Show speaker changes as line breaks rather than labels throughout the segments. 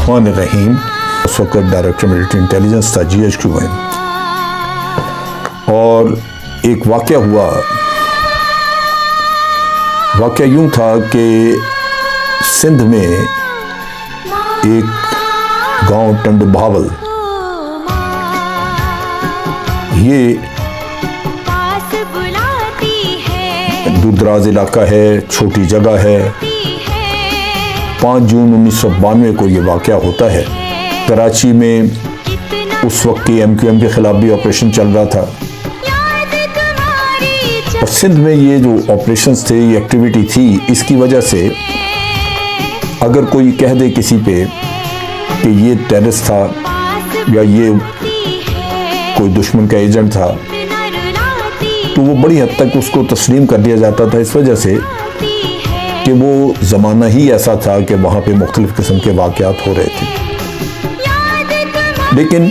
बिस्मिल्लाहिर्रहमानिर्रहीम। उस वक्त डायरेक्टर मिलिट्री इंटेलिजेंस था GHQ में, और एक वाक़या हुआ। वाक़या यूँ था कि सिंध में एक गांव टंड बहावल, ये दूर दराज इलाका है, छोटी जगह है। 5 जून 1992 को ये वाक़या होता है। कराची में उस वक्त की MQM के ख़िलाफ़ भी ऑपरेशन चल रहा था, और सिंध में ये जो ऑपरेशंस थे, ये एक्टिविटी थी, इसकी वजह से अगर कोई कह दे किसी पे कि ये टेररिस्ट था या ये कोई दुश्मन का एजेंट था, तो वो बड़ी हद तक उसको तस्लीम कर दिया जाता था, इस वजह से कि वो ज़माना ही ऐसा था कि वहाँ पे मुख्तलिफ़ किस्म के वाक़यात हो रहे थे। लेकिन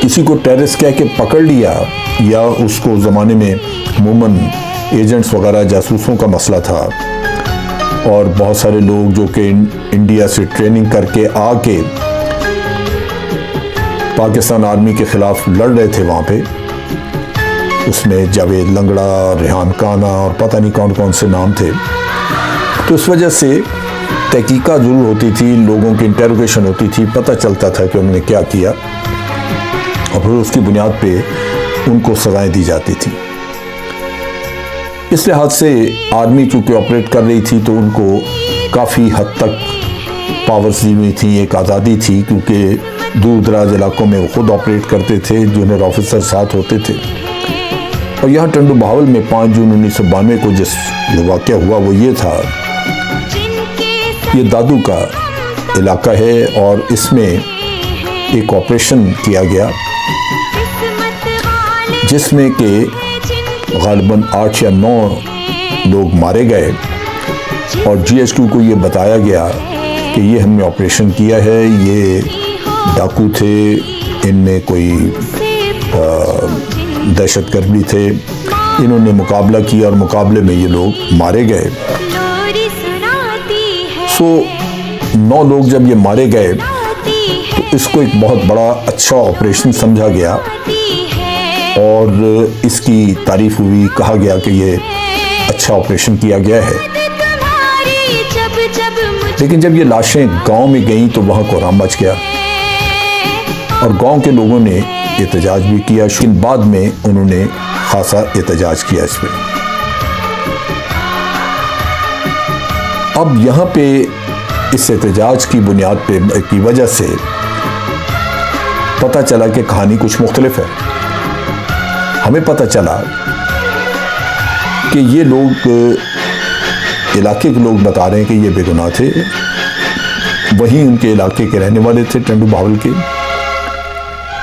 किसी को टेररिस्ट कह के पकड़ लिया, या उसको ज़माने में अमूमन एजेंट्स वगैरह जासूसों का मसला था, और बहुत सारे लोग जो कि इंडिया से ट्रेनिंग करके आके पाकिस्तान आर्मी के ख़िलाफ़ लड़ रहे थे वहाँ पे, उसमें जावेद लंगड़ा, रेहान काना और पता नहीं कौन कौन से नाम थे। तो इस वजह से तहकीकात ज़रूर होती थी, लोगों की इंटेरोगेशन होती थी, पता चलता था कि उन्होंने क्या किया, और फिर उसकी बुनियाद पे उनको सज़ाएं दी जाती थी। इस लिहाज से आर्मी चूँकि ऑपरेट कर रही थी, तो उनको काफ़ी हद तक पावर्स दी हुई थी, एक आज़ादी थी, क्योंकि दूर दराज इलाकों में वो खुद ऑपरेट करते थे, जूनियर ऑफिसर साथ होते थे। और यहाँ टंडू बहावल में 5 जून 1992 को जिस वाक़या हुआ वो ये था, ये दादू का इलाका है, और इसमें एक ऑपरेशन किया गया जिसमें कि ग़ालिबन 8 या 9 लोग मारे गए, और GHQ को ये बताया गया कि ये हमने ऑपरेशन किया है, ये डाकू थे, इनमें कोई दहशतगर्द भी थे, इन्होंने मुकाबला किया और मुकाबले में ये लोग मारे गए। सो 9 लोग जब ये मारे गए, तो इसको एक बहुत बड़ा अच्छा ऑपरेशन समझा गया, और इसकी तारीफ हुई, कहा गया कि ये अच्छा ऑपरेशन किया गया है। लेकिन जब ये लाशें गांव में गईं, तो वहाँ कोहराम मच गया, और गांव के लोगों ने एहतजाज भी किया, लेकिन बाद में उन्होंने खासा एहतजाज किया इस पर। अब यहाँ पे इस एहतजाज की बुनियाद पे की वजह से पता चला कि कहानी कुछ मुख्तलिफ है। हमें पता चला कि ये लोग, इलाके के लोग बता रहे हैं कि ये बेगुनाह थे, वहीं उनके इलाके के रहने वाले थे, टंडू बहावल के।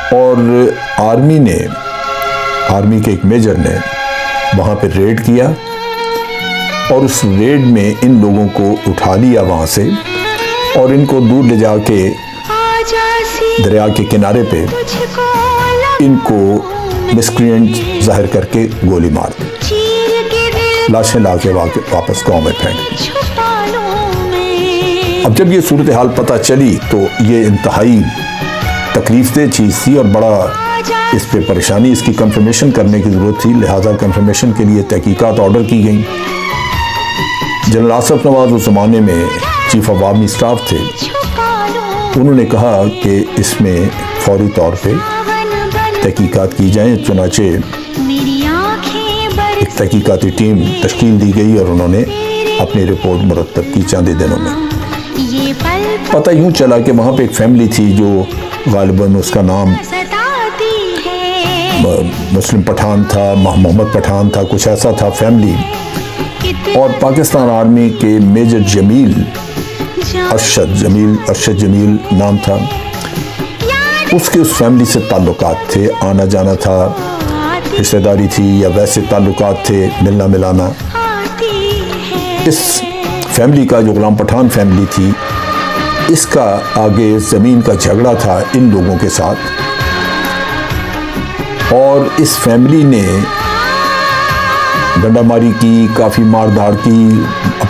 और आर्मी के एक मेजर ने वहाँ पे रेड किया, और उस रेड में इन लोगों को उठा लिया वहाँ से, और इनको दूर ले जाके दरिया के किनारे पे इनको मिसक्रिएंट जाहिर करके गोली मार दी, लाशें लाके वापस गाँव में फेंक दी। अब जब ये सूरत हाल पता चली, तो ये इंतहाई तकलीफदेह चीज़ थी, और बड़ा इस पे परेशानी, इसकी कंफर्मेशन करने की ज़रूरत थी। लिहाजा कंफर्मेशन के लिए तहकीकात ऑर्डर की गई। जनरल आसिफ नवाज उस ज़माने में चीफ ऑफ आर्मी स्टाफ थे, उन्होंने कहा कि इसमें फौरी तौर पे तहकीकात की जाए। चुनाचे एक तहकीकाती टीम तश्कील दी गई, और उन्होंने अपनी रिपोर्ट मुरतब की चंद दिनों में। पता यूँ चला कि वहाँ पे एक फैमिली थी, जो ग़ालिबन उसका नाम मुस्लिम पठान था, मोहम्मद पठान था, कुछ ऐसा था फैमिली, और पाकिस्तान आर्मी के मेजर अरशद जमील नाम था, उसके उस फैमिली से ताल्लुकात थे, आना जाना था, रिश्तेदारी थी, या वैसे ताल्लुकात थे, मिलना मिलाना। इस फैमिली का, जो गुलाम पठान फैमिली थी, इसका आगे ज़मीन का झगड़ा था इन लोगों के साथ, और इस फैमिली ने डंडामारी की, काफ़ी मार धाड़ की,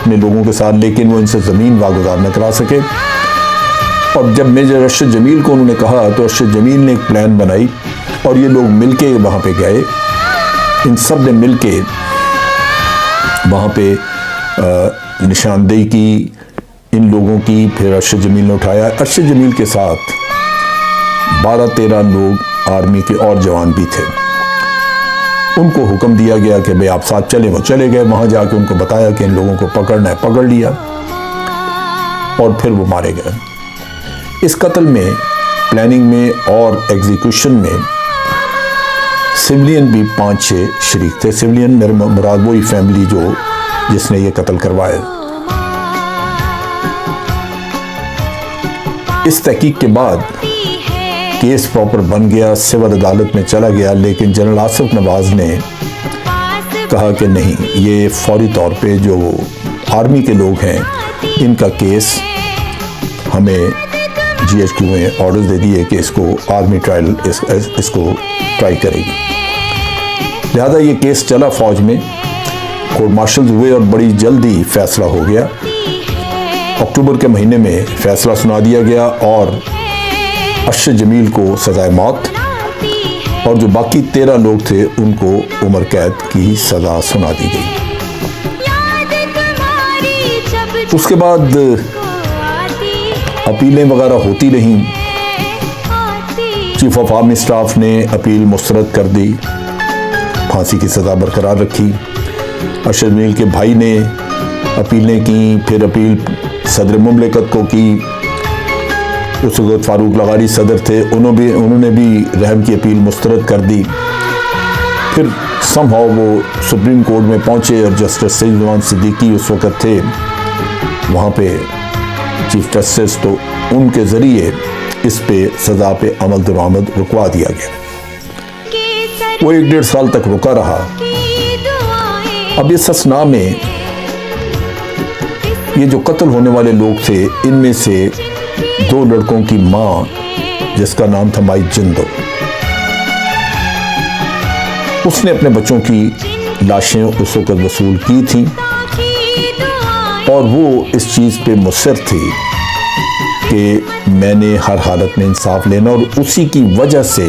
अपने लोगों के साथ, लेकिन वो इनसे ज़मीन वागुजार न करा सके। और जब मेजर अरशद जमील को उन्होंने कहा तो अरशद जमील ने एक प्लान बनाई और ये लोग मिलके वहाँ पे गए। इन सब ने मिलके वहाँ पे निशानदेही की इन लोगों की। फिर अरशद जमील ने उठाया। अरशद जमील के साथ 12-13 लोग आर्मी के और जवान भी थे। उनको हुक्म दिया गया कि भाई आप साथ चले। वो चले गए। वहाँ जाके उनको बताया कि इन लोगों को पकड़ना है। पकड़ लिया और फिर वो मारे गए। इस कत्ल में, प्लानिंग में और एग्जीक्यूशन में सिविलियन भी 5-6 शरीक थे। सिविलियन मेरे मुराद वही फैमिली जो जिसने ये कत्ल करवाया। इस तहकीक के बाद केस प्रॉपर बन गया, सिविल अदालत में चला गया, लेकिन जनरल आसिफ नवाज ने कहा कि नहीं, ये फौरी तौर पे जो आर्मी के लोग हैं इनका केस हमें GHQ में ऑर्डर दे दिए कि इसको आर्मी ट्रायल इसको ट्राई करेगी। लिहाजा ये केस चला फौज में, कोर्ट मार्शल हुए और बड़ी जल्दी फैसला हो गया। अक्टूबर के महीने में फैसला सुना दिया गया और अरशद जमील को सज़ाए मौत और जो बाकी 13 लोग थे उनको उम्र कैद की सज़ा सुना दी गई। उसके बाद अपीलें वगैरह होती रहीं। चीफ ऑफ आर्मी स्टाफ ने अपील मुस्तरद कर दी, फांसी की सज़ा बरकरार रखी। अरशद जमील के भाई ने अपीलें की, फिर अपील सदर मुमलिकत को की। उस वक्त फारूक लगारी सदर थे, उन्होंने भी रहम की अपील मुस्तरद कर दी। फिर समहाउ वो सुप्रीम कोर्ट में पहुंचे और जस्टिस सईद जमान सिद्दीकी उस वक्त थे वहाँ पे चीफ जस्टिस, तो उनके ज़रिए इस पे सज़ा पे अमल दरामद रुकवा दिया गया। वो 1-1.5 साल तक रुका रहा। अब इस असना में ये जो कत्ल होने वाले लोग थे, इनमें से 2 लड़कों की माँ जिसका नाम था माई जिंदो, उसने अपने बच्चों की लाशें उस वक्त वसूल की थी और वो इस चीज़ पे मुसर थी कि मैंने हर हालत में इंसाफ लेना। और उसी की वजह से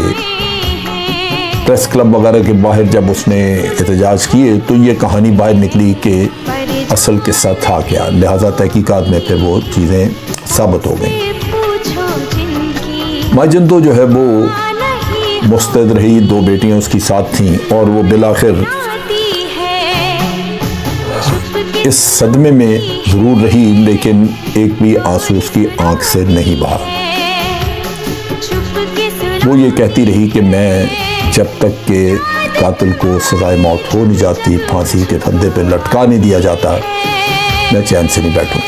प्रेस क्लब वगैरह के बाहर जब उसने एहतजाज किए तो ये कहानी बाहर निकली कि असल किस्सा था क्या। लिहाजा तहकीकात में फिर वो चीज़ें साबित हो गई। माई जिंदो जो है वो मुस्तैद रही, 2 बेटियां उसकी साथ थीं और वो बिलाखिर इस सदमे में ज़रूर रही, लेकिन एक भी आंसू उसकी आंख से नहीं बहा। वो ये कहती रही कि मैं जब तक के कातिल को सजाए मौत हो नहीं जाती, फांसी के फंदे पे लटका नहीं दिया जाता, मैं चैन से नहीं बैठूंगी।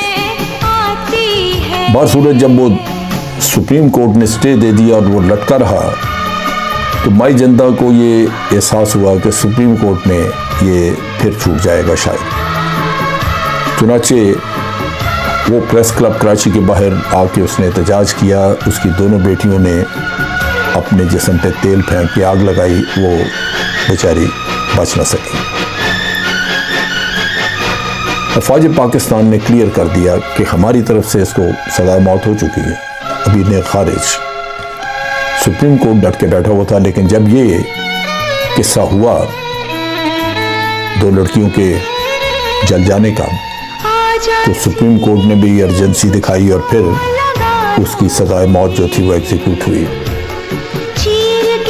बासूरत जब वो सुप्रीम कोर्ट ने स्टे दे दिया और वो लटका रहा तो माई जिंदा को ये एहसास हुआ कि सुप्रीम कोर्ट में ये फिर छूट जाएगा शायद। चुनाचे वो प्रेस क्लब कराची के बाहर आके उसने एहतजाज किया। उसकी दोनों बेटियों ने अपने जिस्म पे तेल फेंक के आग लगाई, वो बेचारी बच न सकी। फौज पाकिस्तान ने क्लियर कर दिया कि हमारी तरफ से इसको सज़ा मौत हो चुकी है, अभी ने खारिज। सुप्रीम कोर्ट डट के बैठा हुआ था, लेकिन जब ये किस्सा हुआ 2 लड़कियों के जल जाने का, तो सुप्रीम कोर्ट ने भी अर्जेंसी दिखाई और फिर उसकी सज़ाए मौत जो थी वो एग्जीक्यूट हुई।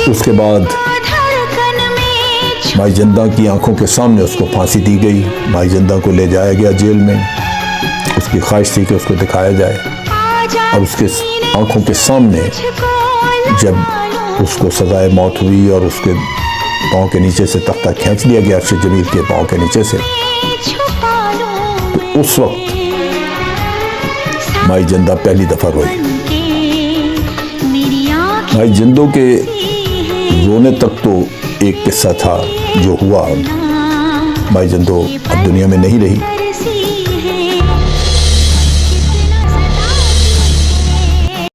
उसके बाद माई जिंदा की आंखों के सामने उसको फांसी दी गई। माई जिंदा को ले जाया गया जेल में। उसकी ख्वाहिश थी कि उसको दिखाया जाए और उसके आंखों के सामने जब उसको सज़ाए मौत हुई और उसके पाँव के नीचे से तख्ता खींच लिया गया अरशद जमील के पाँव के नीचे से, तो उस वक्त माई जिंदा पहली दफ़ा रोई। माई जिंदों के रोने तक तो एक किस्सा था जो हुआ। माई जिंदो अब दुनिया में नहीं रही।